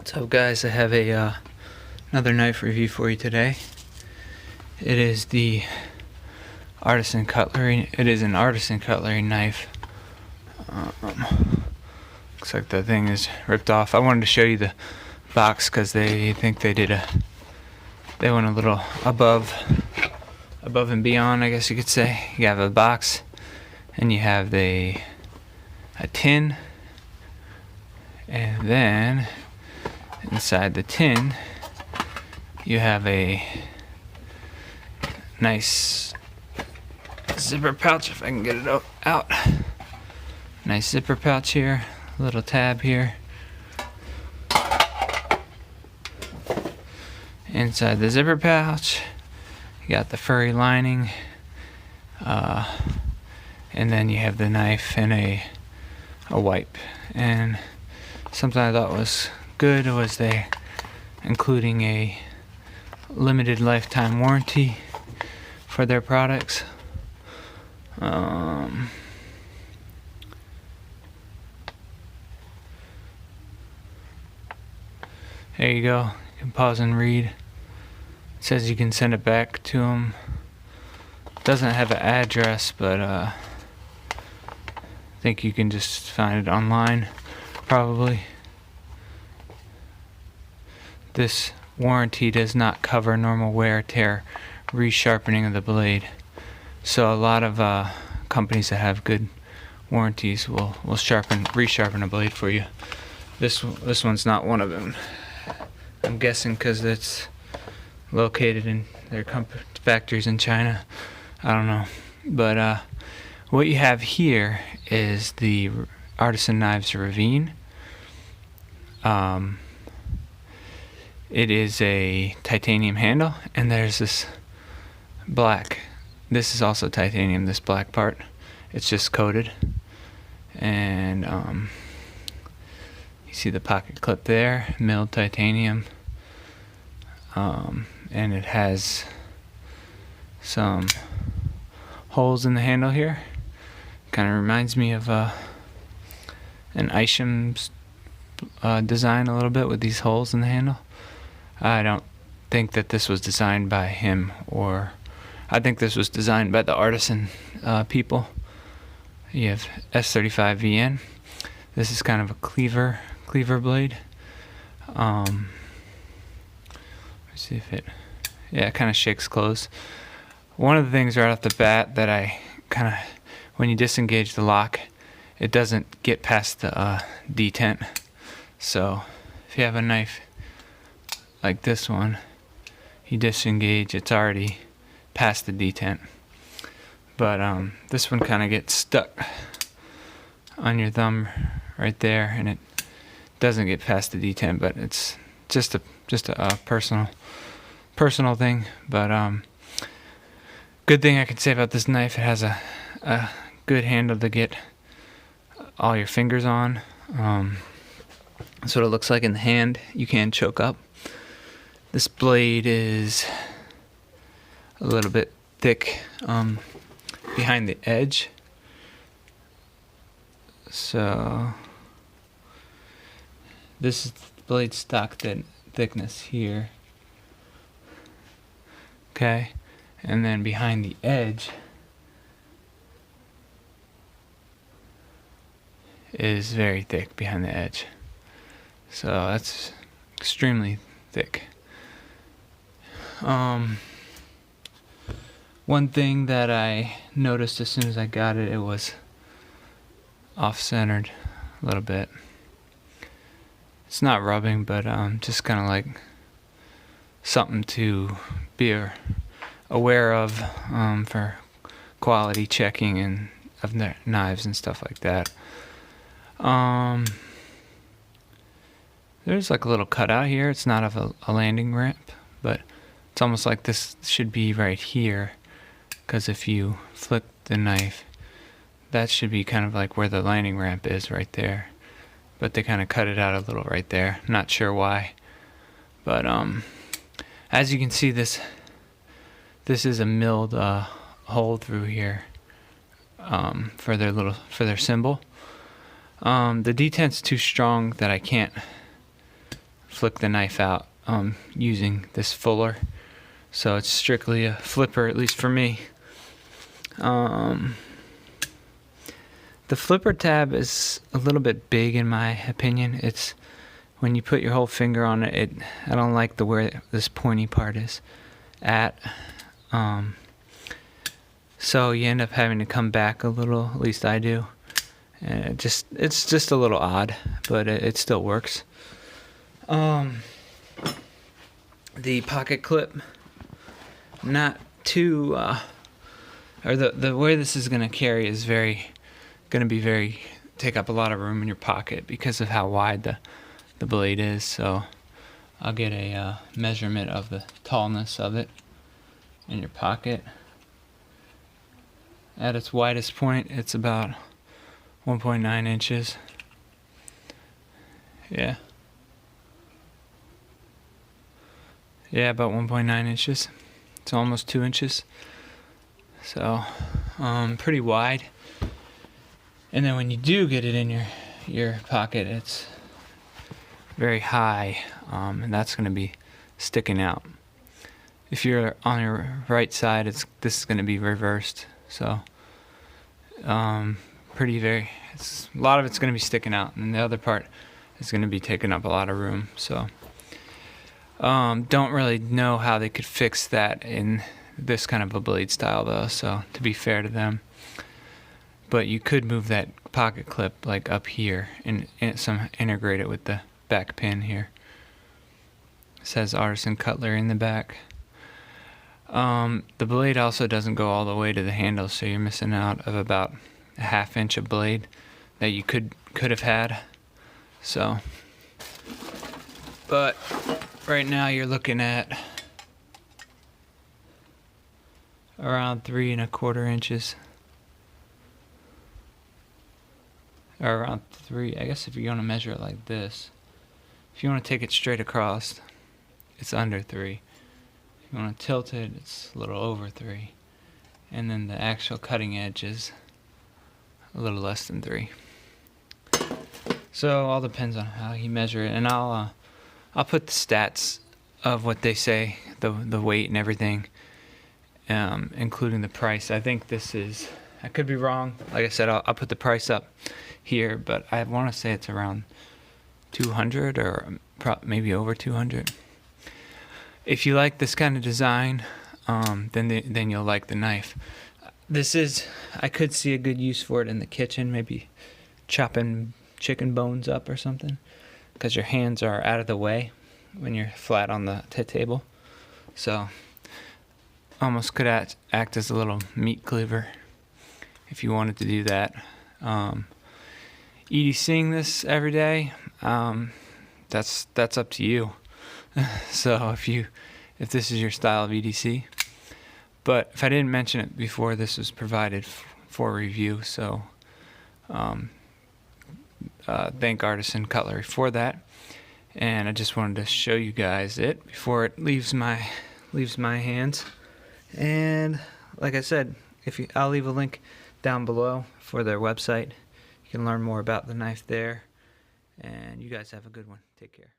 What's up, guys? I have a another knife review for you today. It is the Artisan Cutlery. It is an Artisan Cutlery knife. Looks like the thing is ripped off. I wanted to show you the box because they think they went a little above and beyond, I guess you could say. You have a box and you have a tin, and then inside the tin you have a nice zipper pouch, if I can get it out. Nice zipper pouch here, little tab here. Inside the zipper pouch you got the furry lining, and then you have the knife and a wipe. And something I thought was good was they including a limited lifetime warranty for their products. There you go. You can pause and read. It says you can send it back to them. Doesn't have an address, but I think you can just find it online, probably. This warranty does not cover normal wear, tear, resharpening of the blade. So a lot of companies that have good warranties will resharpen a blade for you. This one's not one of them. I'm guessing because it's located in their factories in China. I don't know. But what you have here is the Artisan Knives Ravine. It is a titanium handle, and there's this black. This is also titanium, this black part. It's just coated. And you see the pocket clip there, milled titanium. And it has some holes in the handle here. Kind of reminds me of an Isham's design a little bit, with these holes in the handle. I don't think that this was designed by him, or I think this was designed by the Artisan people. You have S35VN. This is kind of a cleaver blade. Let's see if it kind of shakes closed. One of the things right off the bat that I kind of, when you disengage the lock, it doesn't get past the detent. So if you have a knife like this one, you disengage, it's already past the detent. But this one kind of gets stuck on your thumb right there, and it doesn't get past the detent, but it's just a personal thing. But good thing I can say about this knife, it has a good handle to get all your fingers on. That's what it looks like in the hand. You can choke up. This blade is a little bit thick behind the edge. So this is the blade stock thickness here. Okay, and then behind the edge is very thick behind the edge. So that's extremely thick. One thing that I noticed as soon as I got it, it was off-centered a little bit. It's not rubbing, but just kind of like something to be aware of for quality checking and of their knives and stuff like that. There's like a little cutout here. It's not of a landing ramp, but it's almost like this should be right here, because if you flick the knife, that should be kind of like where the landing ramp is, right there. But they kind of cut it out a little right there. Not sure why, but as you can see, this is a milled hole through here for their symbol. The detent's too strong that I can't flick the knife out using this fuller. So it's strictly a flipper, at least for me. The flipper tab is a little bit big in my opinion. It's when you put your whole finger on it, I don't like where this pointy part is at. So you end up having to come back a little, at least I do. And it's just a little odd, but it still works. The pocket clip, not too, or the way this is going to carry is take up a lot of room in your pocket because of how wide the blade is. So I'll get a measurement of the tallness of it in your pocket. At its widest point, it's about 1.9 inches. Yeah, about 1.9 inches. It's almost 2 inches. So, pretty wide. And then when you do get it in your pocket, it's very high, and that's going to be sticking out. If you're on your right side, this is going to be reversed. So, a lot of it's going to be sticking out, and the other part is going to be taking up a lot of room. So, don't really know how they could fix that in this kind of a blade style, though. So, to be fair to them, but you could move that pocket clip like up here and integrate it with the back pin here. It says Artisan Cutlery in the back. The blade also doesn't go all the way to the handle, so you're missing out of about a 1/2 inch of blade that you could have had. So, but right now you're looking at around 3 1/4 inches, or around 3. I guess if you want to measure it like this, if you want to take it straight across, it's under 3. You want to tilt it, it's a little over 3, and then the actual cutting edge is a little less than 3. So all depends on how you measure it, and I'll put the stats of what they say, the weight and everything, including the price. I think this is, I could be wrong. Like I said, I'll put the price up here, but I want to say it's around 200 or maybe over 200. If you like this kind of design, then you'll like the knife. I could see a good use for it in the kitchen, maybe chopping chicken bones up or something, because your hands are out of the way when you're flat on the table. So almost could act as a little meat cleaver if you wanted to do that. EDCing this every day, that's up to you. So if this is your style of EDC, but if I didn't mention it before, this was provided for review. So thank Artisan Cutlery for that, and I just wanted to show you guys it before it leaves my hands. And like I said, I'll leave a link down below for their website. You can learn more about the knife there, and you guys have a good one. Take care.